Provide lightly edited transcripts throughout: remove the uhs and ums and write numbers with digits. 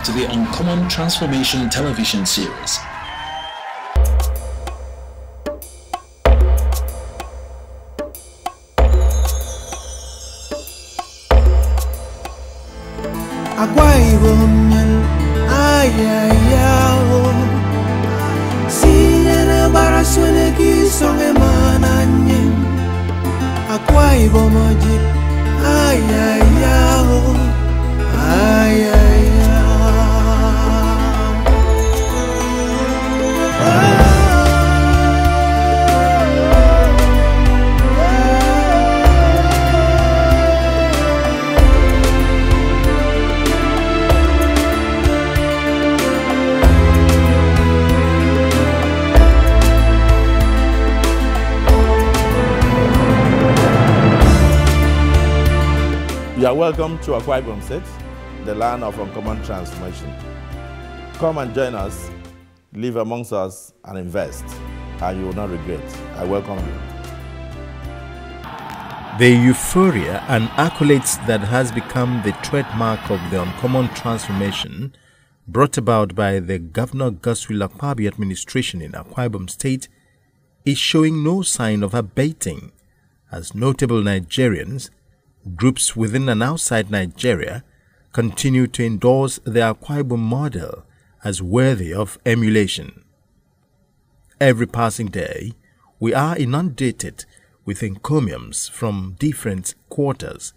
to the Uncommon Transformation television series. Akwa Ibom, ayayao. Siyana barasone kisonge mananye. Akwa Ibom ojip, ayayao, ayayao. You are welcome to Akwa Ibom State, the land of uncommon transformation. Come and join us, live amongst us, and invest, and you will not regret. I welcome you. The euphoria and accolades that has become the trademark of the uncommon transformation brought about by the Governor Godswill Akpabio administration in Akwa Ibom State is showing no sign of abating, as notable Nigerians, groups within and outside Nigeria, continue to endorse the Akwa Ibom model as worthy of emulation. Every passing day, we are inundated with encomiums from different quarters,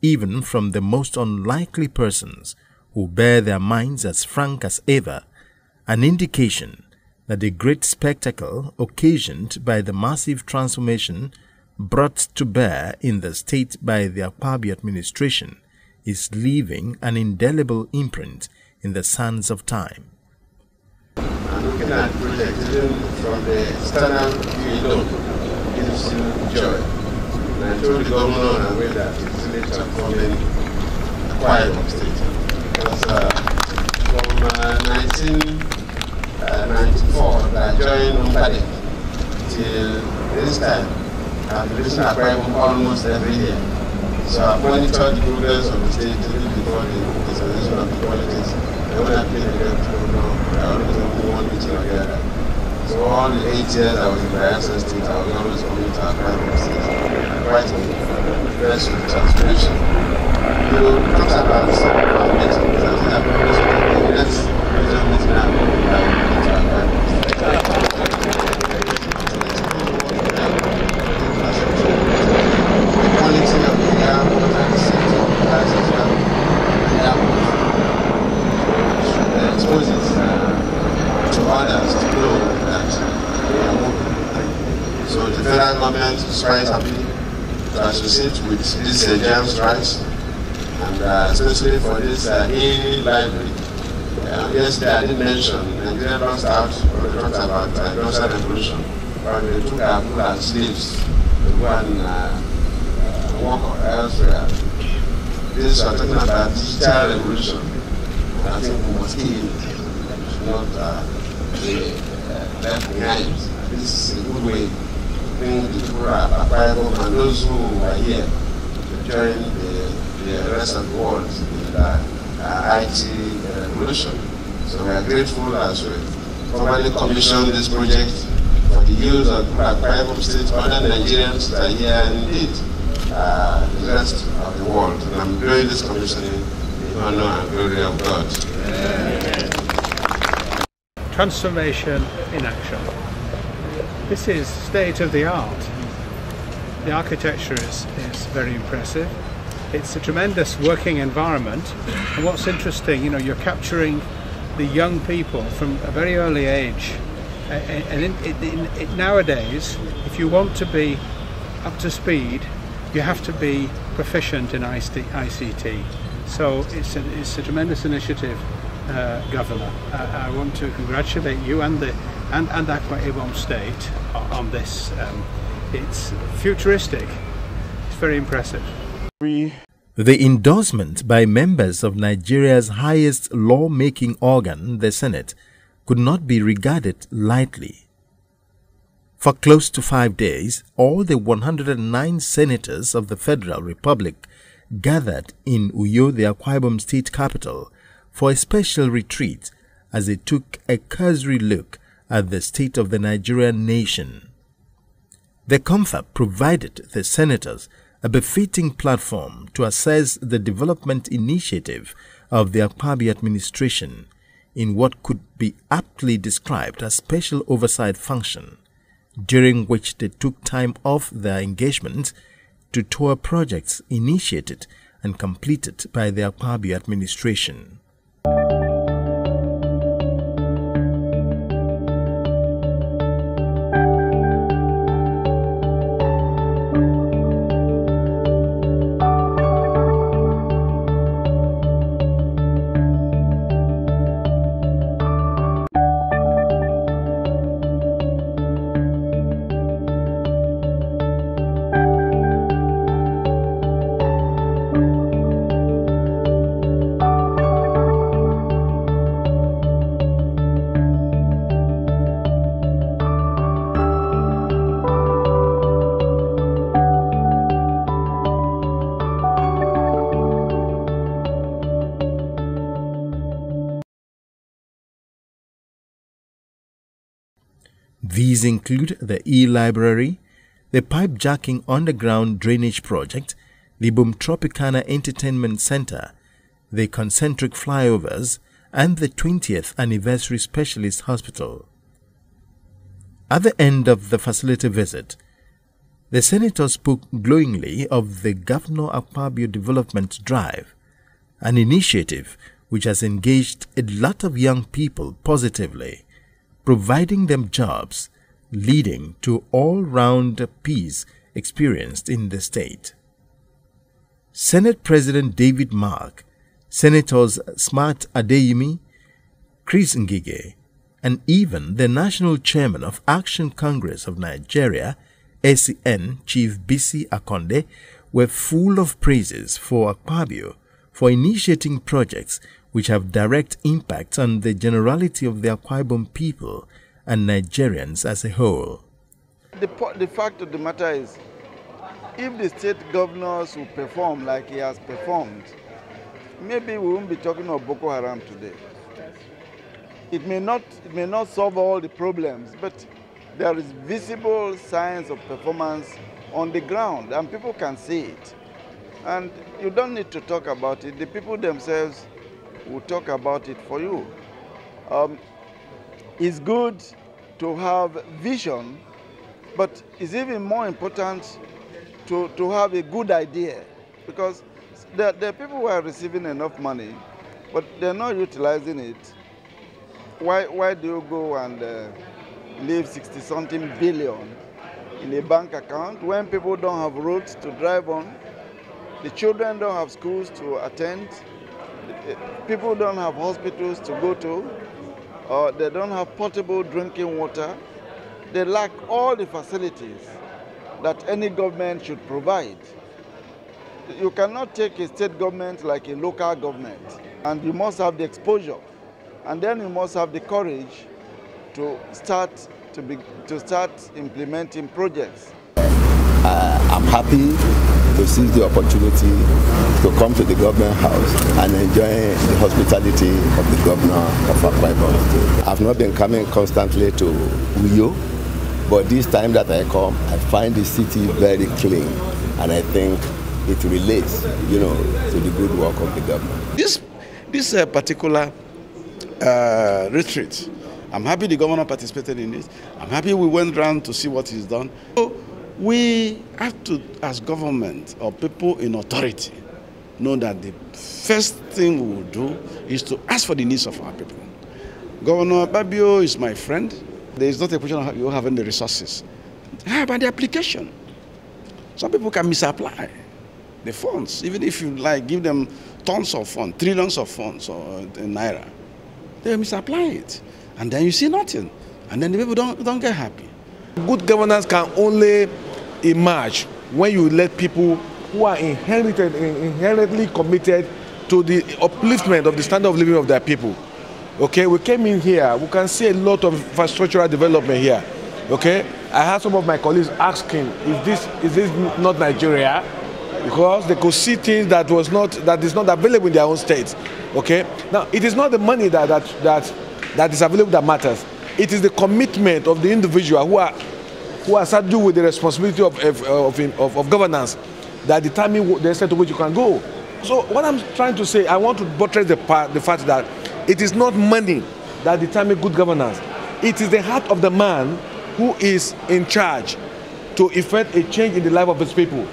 even from the most unlikely persons who bear their minds as frank as ever, an indication that the great spectacle occasioned by the massive transformation brought to bear in the state by the Akpabio administration is leaving an indelible imprint in the sands of time. I'm looking at projects from the external view alone gives you joy. And I told the governor on the way that it's really transforming Akwa Ibom State. Because from 1994, I joined Umbade till this time. I've been listening to Akwa Ibom almost every year. So I've monitored the progress of the state even before the installation of the politics. And when I played the governor, I always went to one meeting or the other. So all the 8 years I was in Bayelsa State, I was always coming to Akwa Ibom State. Quite impressed with the transformation. You talk about meeting, I think I've always been the next regional meeting I've been to Akwa Ibom State. So the federal government is quite happy to associate with these Nigerian strikes, and especially for this e-library. Yesterday I did mention Nigeria lost out when we talked about the Industrial Revolution, when they took our people as slaves to go and work elsewhere. This are talking about digital revolution, and I think we must heal, not be left behind. This is a good way to bring the people of Akwa Ibom and those who are here to join the rest of the world in the IT revolution. So we are grateful as we formally commissioned this project for the use of Akwa Ibom State, other Nigerians that are here, and indeed the rest of the world. And I'm doing this commissioning in honor and glory of God. Transformation in action. This is state of the art. The architecture is very impressive. It's a tremendous working environment, and what's interesting, you're capturing the young people from a very early age. And nowadays, if you want to be up to speed, you have to be proficient in ICT. So it's a tremendous initiative, Governor. I want to congratulate you and Akwa Ibom State on this. It's futuristic. It's very impressive. The endorsement by members of Nigeria's highest lawmaking organ, the Senate, could not be regarded lightly. For close to 5 days, all the 109 senators of the Federal Republic gathered in Uyo, the Akwa Ibom State capital, for a special retreat as they took a cursory look at the state of the Nigerian nation. The confab provided the senators a befitting platform to assess the development initiative of the Akpabio administration in what could be aptly described as special oversight function, during which they took time off their engagement to tour projects initiated and completed by the Akpabio administration. These include the e-library, the pipe-jacking underground drainage project, the Boom Tropicana Entertainment Center, the concentric flyovers, and the 20th Anniversary Specialist Hospital. At the end of the facility visit, the senator spoke glowingly of the Governor Akpabio Development Drive, an initiative which has engaged a lot of young people positively, providing them jobs, leading to all-round peace experienced in the state. Senate President David Mark, Senators Smart Adeyemi, Chris Ngige, and even the National Chairman of Action Congress of Nigeria, ACN, Chief Bisi Akonde, were full of praises for Akpabio for initiating projects which have direct impact on the generality of the Akwa Ibom people and Nigerians as a whole. The fact of the matter is, if the state governors will perform like he has performed, maybe we won't be talking of Boko Haram today. It may not solve all the problems, but there is visible signs of performance on the ground, and people can see it. And you don't need to talk about it. The people themselves will talk about it for you. It's good to have vision, but it's even more important to have a good idea, because there are people who are receiving enough money, but they're not utilizing it. Why do you go and leave 60-something billion in a bank account when people don't have roads to drive on, the children don't have schools to attend, people don't have hospitals to go to, or they don't have potable drinking water? They lack all the facilities that any government should provide. You cannot take a state government like a local government, and you must have the exposure, and then you must have the courage to start implementing projects. I'm happy to seize the opportunity to come to the government house and enjoy the hospitality of the governor of Akwa Ibom. I've not been coming constantly to Uyo, but this time that I come, I find the city very clean, and I think it relates, to the good work of the government. This particular retreat, I'm happy the governor participated in it. I'm happy we went around to see what is done. So we have to, as government or people in authority, know that the first thing we will do is to ask for the needs of our people. Governor Akpabio is my friend. There is not a question of you having the resources. How about the application? Some people can misapply the funds, even if you give them tons of funds, trillions of funds or naira. They misapply it, and then you see nothing, and then the people don't get happy. Good governance can only emerge when you let people who are inherently committed to the upliftment of the standard of living of their people. Okay, we came in here, we can see a lot of infrastructural development here. Okay, I had some of my colleagues asking, is this not Nigeria? because they could see things that is not available in their own states. Okay. Now, it is not the money that is available that matters. It is the commitment of the individual who are saddled with the responsibility of governance that determine the extent to which you can go. So what I'm trying to say, I want to buttress the fact that it is not money that determines good governance. It is the heart of the man who is in charge to effect a change in the life of his people.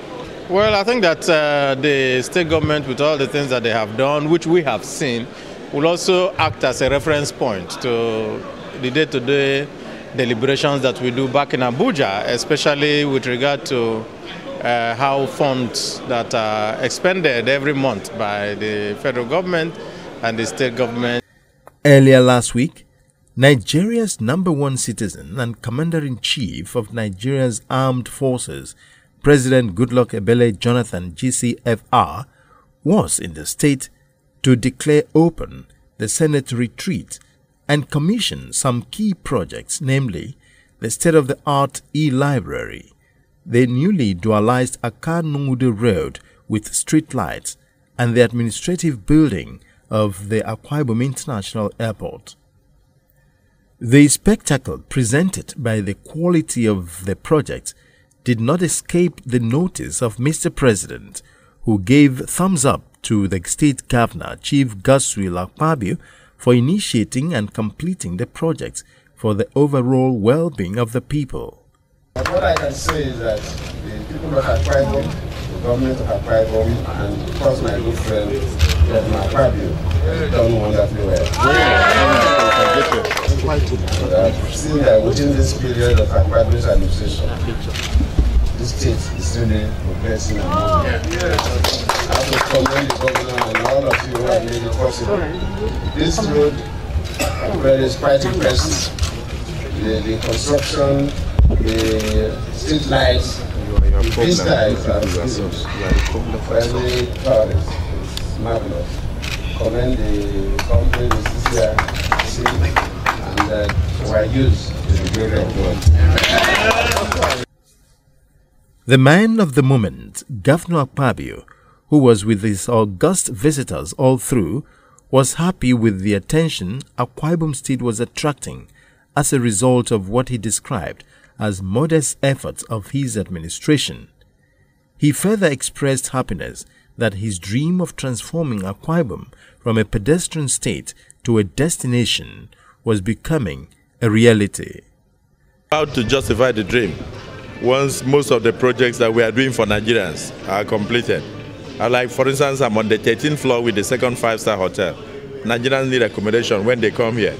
Well, I think that the state government, with all the things that they have done, which we have seen, will also act as a reference point to the day-to-day deliberations that we do back in Abuja, especially with regard to how funds that are expended every month by the federal government and the state government. Earlier last week, Nigeria's #1 citizen and Commander-in-Chief of Nigeria's Armed Forces, President Goodluck Ebele Jonathan GCFR, was in the state to declare open the Senate retreat and commission some key projects, namely the state-of-the-art e-library, the newly dualized Akar-Nungude Road with street lights, and the administrative building of the Akwa Ibom International Airport. The spectacle presented by the quality of the project did not escape the notice of Mr. President, who gave thumbs up to the state governor, Chief Godswill Akpabio, for initiating and completing the project for the overall well-being of the people. What I can say is that the people of Akwa Ibom, the government of Akwa Ibom, and of course my good friend, Governor Akpabio, have done wonderfully well. I've seen that within this period of Akwa Ibom's administration, the state is really progressing and moving. I have to commend the governor and all of you who have made it possible. This road is quite impressive. The construction, the street lights, the vista is for every tourist. It's marvelous. Commend the company, the CCRC, and our use to the glory of God. The man of the moment, Governor Akpabio, who was with his august visitors all through, was happy with the attention Akwa Ibom State was attracting as a result of what he described as modest efforts of his administration. He further expressed happiness that his dream of transforming Akwa Ibom from a pedestrian state to a destination was becoming a reality. How to justify the dream once most of the projects that we are doing for Nigerians are completed. Like, for instance, I'm on the 13th floor with the second 5-star hotel. Nigerians need accommodation when they come here.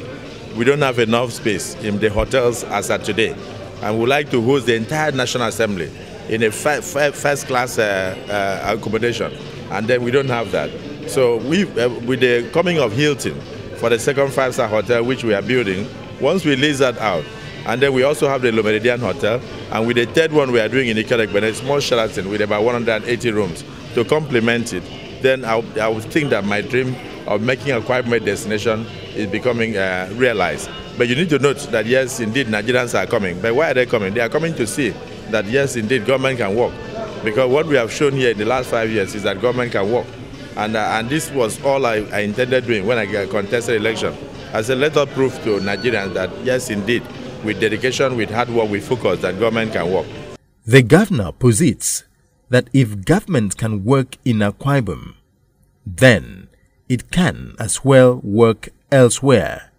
We don't have enough space in the hotels as at today. And we would like to host the entire National Assembly in a first-class accommodation. And then we don't have that. So with the coming of Hilton for the second 5-star hotel, which we are building, once we lease that out, and then we also have the Le Méridien Hotel, and with the third one we are doing in Ikere, but a small Sheraton with about 180 rooms to complement it, then I would think that my dream of making a Akwa Ibom a destination is becoming realized. But you need to note that yes, indeed, Nigerians are coming. But why are they coming? They are coming to see that yes, indeed, government can work. Because what we have shown here in the last 5 years is that government can work. And this was all I intended doing when I contested election. I said, let us prove to Nigerians that yes, indeed, with dedication, with hard work, with focus, that government can work. The governor posits that if government can work in Akwa Ibom, then it can as well work elsewhere.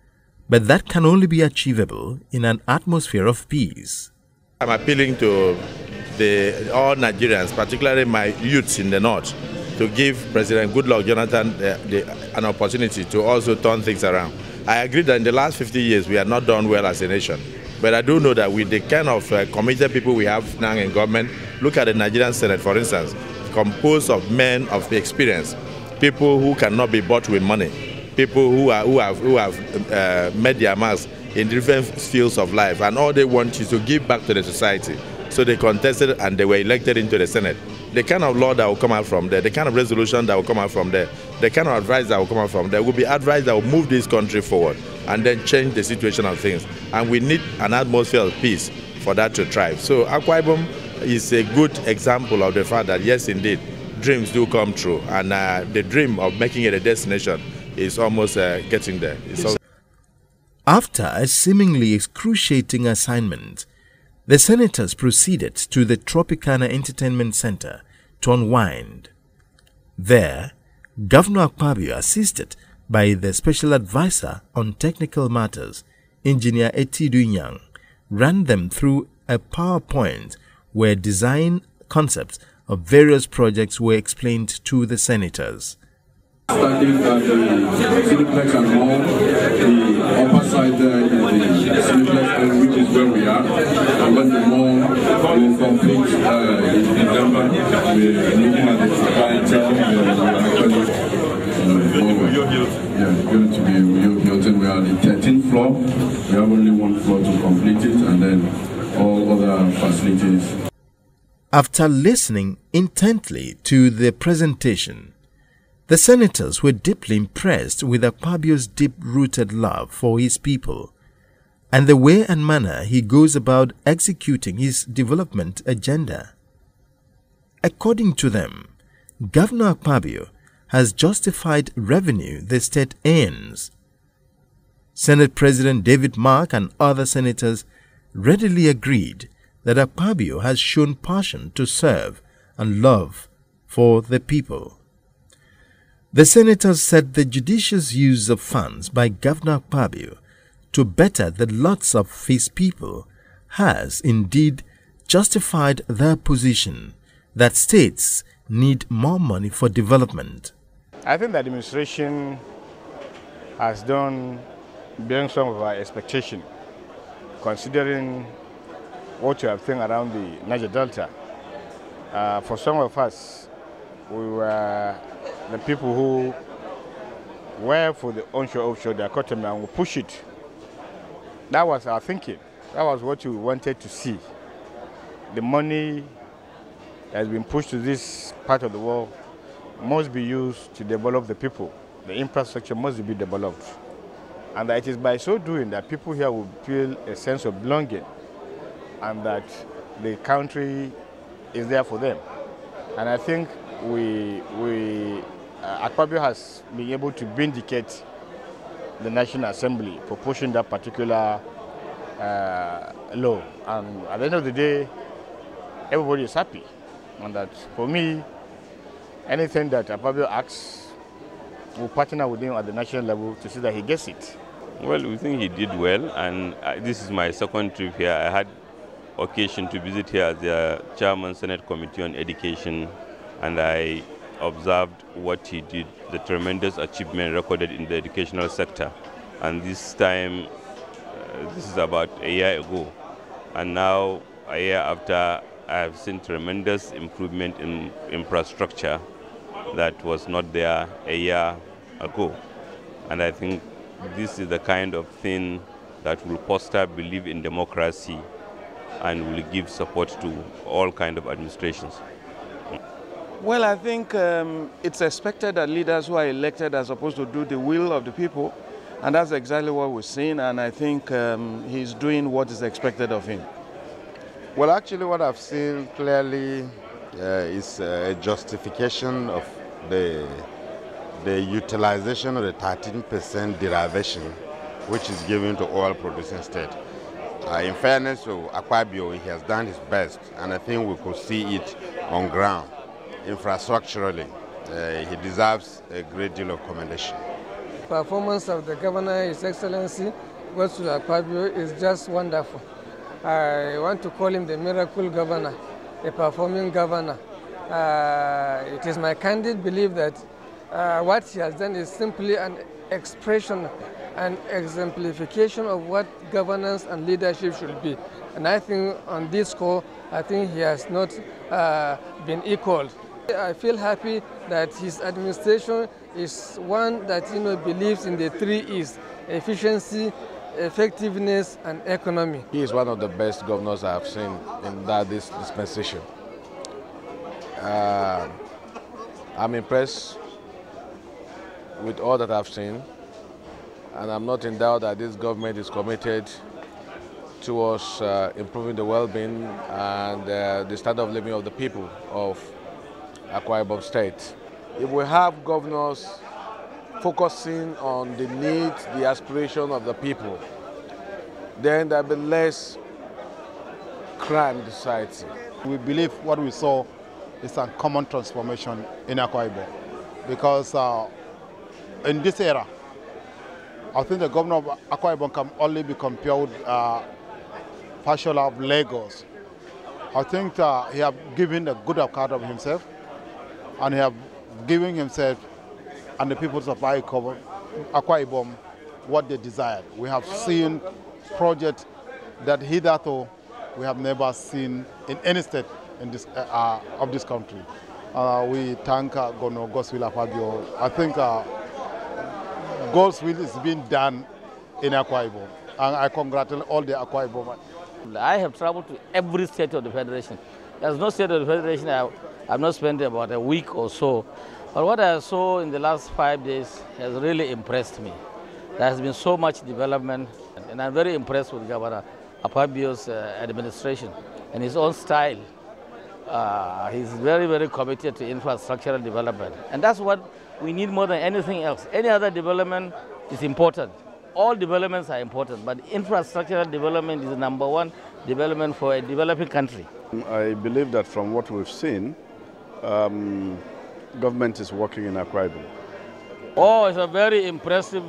But that can only be achievable in an atmosphere of peace. I'm appealing to all Nigerians, particularly my youths in the north, to give President Goodluck Jonathan an opportunity to also turn things around. I agree that in the last 50 years we have not done well as a nation. But I do know that with the kind of committed people we have now in government, look at the Nigerian Senate, for instance, composed of men of experience, people who cannot be bought with money, people who have made their marks in different fields of life, and all they want is to give back to the society. So they contested and they were elected into the Senate. The kind of law that will come out from there, the kind of resolution that will come out from there, the kind of advice that will come out from there will be advice that will move this country forward and then change the situation of things. And we need an atmosphere of peace for that to thrive. So Akwa Ibom is a good example of the fact that, yes, indeed, dreams do come true. And the dream of making it a destination is almost getting there. After a seemingly excruciating assignment, the senators proceeded to the Tropicana Entertainment Center to unwind. There, Governor Akpabio, assisted by the Special Advisor on Technical Matters, Engineer Etidu Nyang, ran them through a PowerPoint where design concepts of various projects were explained to the senators. Starting at the Cineplex and Mall, the upper side there is the Cineplex, which is where we are. And when the mall will complete in December, we're looking at the clientele. Going to be Rio Hilton. We are on the 13th floor. We have only one floor to complete it, and then all other facilities. After listening intently to the presentation, the senators were deeply impressed with Akpabio's deep-rooted love for his people and the way and manner he goes about executing his development agenda. According to them, Governor Akpabio has justified revenue the state earns. Senate President David Mark and other senators readily agreed that Akpabio has shown passion to serve and love for the people. The senators said the judicious use of funds by Governor Akpabio to better the lots of his people has indeed justified their position that states need more money for development. I think the administration has done beyond some of our expectation, considering what you have seen around the Niger Delta. For some of us, we were the people who were for the onshore offshore dichotomy and we push it. That was our thinking. That was what we wanted to see. The money that has been pushed to this part of the world must be used to develop the people. The infrastructure must be developed. And that it is by so doing that people here will feel a sense of belonging and that the country is there for them. And I think Akpabio has been able to vindicate the National Assembly for pushing that particular law. And at the end of the day, everybody is happy. And that for me, anything that Akpabio asks, we'll partner with him at the national level to see that he gets it. Well, we think he did well, and this is my second trip here. I had occasion to visit here as the Chairman Senate Committee on Education, and I observed what he did, the tremendous achievement recorded in the educational sector. And this time, this is about a year ago, and now a year after, I have seen tremendous improvement in infrastructure that was not there a year ago. And I think this is the kind of thing that will foster belief in democracy and will give support to all kinds of administrations. Well, I think it's expected that leaders who are elected are supposed to do the will of the people, and that's exactly what we're seeing, and I think he's doing what is expected of him. Well, actually what I've seen clearly is a justification of the utilization of the 13% derivation which is given to oil producing states. In fairness to Akpabio, he has done his best, and I think we could see it on ground. Infrastructurally, he deserves a great deal of commendation. Performance of the Governor, His Excellency Godswill Akpabio, is just wonderful. I want to call him the miracle governor, a performing governor. It is my candid belief that what he has done is simply an expression and exemplification of what governance and leadership should be. And I think on this score, I think he has not been equaled. I feel happy that his administration is one that believes in the 3 E's: efficiency, effectiveness, and economy. He is one of the best governors I have seen in this dispensation. I'm impressed with all that I've seen, and I'm not in doubt that this government is committed towards improving the well-being and the standard of living of the people of Akwa Ibom State. If we have governors focusing on the needs, the aspiration of the people, then there will be less crime in the society. We believe what we saw is a common transformation in Akwa Ibom, because in this era, I think the governor of Akwa Ibom can only be compared with Fashola of Lagos. I think he has given a good account of himself, and he has given himself and the people of Akwa Ibom what they desired. We have seen projects that hitherto we have never seen in any state in this, of this country. We thank Governor Godswill Akpabio. I think God's will is being done in Akwa Ibom, and I congratulate all the Akwa Ibom. I have traveled to every state of the Federation. There's no state of the Federation I have not spent about a week or so. But what I saw in the last 5 days has really impressed me. There has been so much development, and I'm very impressed with Governor Akpabio's administration and his own style. He's very, very committed to infrastructural development. And that's what we need more than anything else. Any other development is important. All developments are important, but infrastructural development is the #1 development for a developing country. I believe that from what we've seen, government is working in Akwa Ibom. Oh, it's a very impressive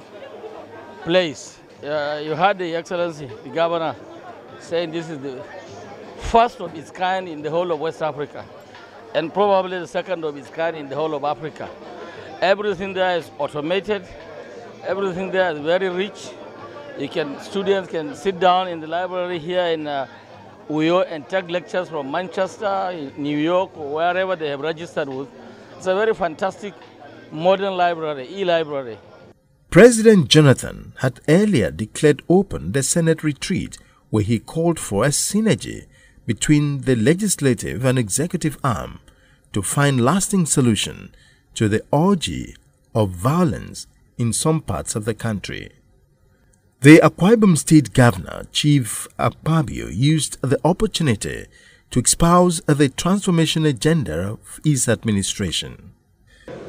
place. You heard the Excellency, the Governor, saying this is the first of its kind in the whole of West Africa, and probably the second of its kind in the whole of Africa. Everything there is automated. Everything there is very rich. Students can sit down in the library here in Uyo and take lectures from Manchester, New York, or wherever they have registered with. It's a very fantastic modern library, e-library. President Jonathan had earlier declared open the Senate retreat, where he called for a synergy between the legislative and executive arm to find lasting solution to the orgy of violence in some parts of the country. The Akwa Ibom State Governor, Chief Akpabio, used the opportunity to espouse the transformation agenda of his administration.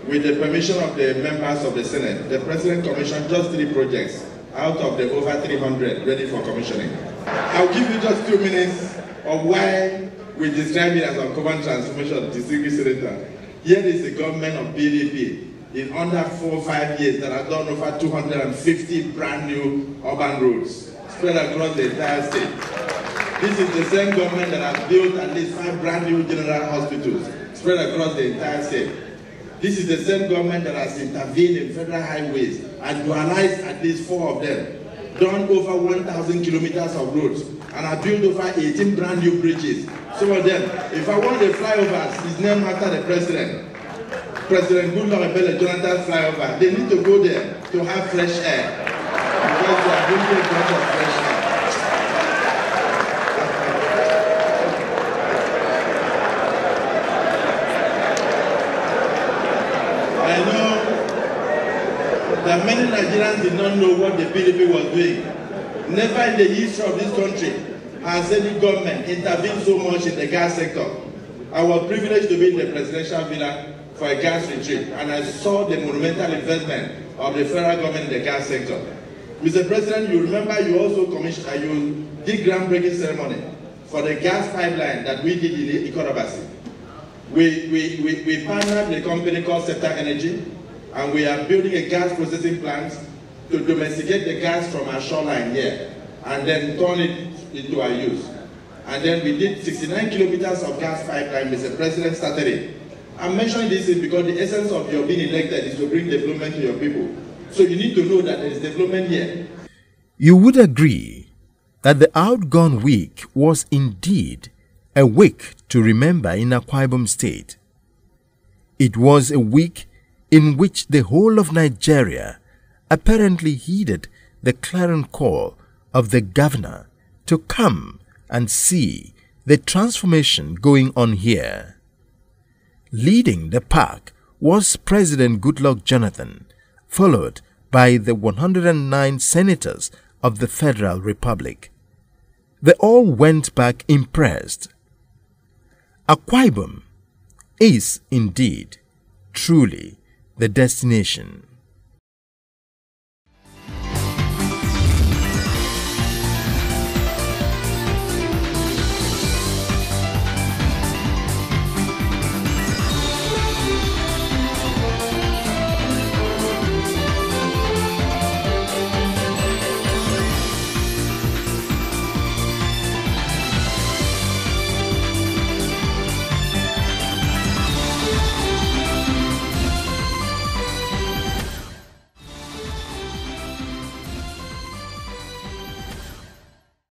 With the permission of the members of the Senate, the President commissioned just 3 projects out of the over 300 ready for commissioning. I'll give you just 2 minutes of why we describe it as uncommon transformation, distinguished senator. Here is the government of PDP in under 4 or 5 years that has done over 250 brand new urban roads spread across the entire state. This is the same government that has built at least 5 brand new general hospitals spread across the entire state. This is the same government that has intervened in federal highways and dualized at least 4 of them, done over 1,000 kilometers of roads, and have built over 18 brand new bridges. Some of them, if I want the flyovers, it's named after the president. President Goodluck Ebele Jonathan flyover. They need to go there to have fresh air, because they are bringing a bunch of fresh air. I know that many Nigerians did not know what the PDP was doing. Never in the history of this country has any government intervened so much in the gas sector. I was privileged to be in the presidential villa for a gas retreat, and I saw the monumental investment of the federal government in the gas sector. Mr. President, you remember you also commissioned, you did groundbreaking ceremony for the gas pipeline that we did in Ikorabasi. We partnered with a company called Septa Energy, and we are building a gas processing plant to domesticate the gas from our shoreline here, and then turn it into our use. And then we did 69 kilometers of gas pipeline. Mr. President started it. I'm mentioning this because the essence of your being elected is to bring development to your people. So you need to know that there is development here. You would agree that the outgone week was indeed a week to remember in Akwa Ibom State. It was a week in which the whole of Nigeria apparently heeded the clarion call of the governor to come and see the transformation going on here. Leading the pack was President Goodluck Jonathan, followed by the 109 senators of the Federal Republic. They all went back impressed. Akwa Ibom is indeed, truly, the destination.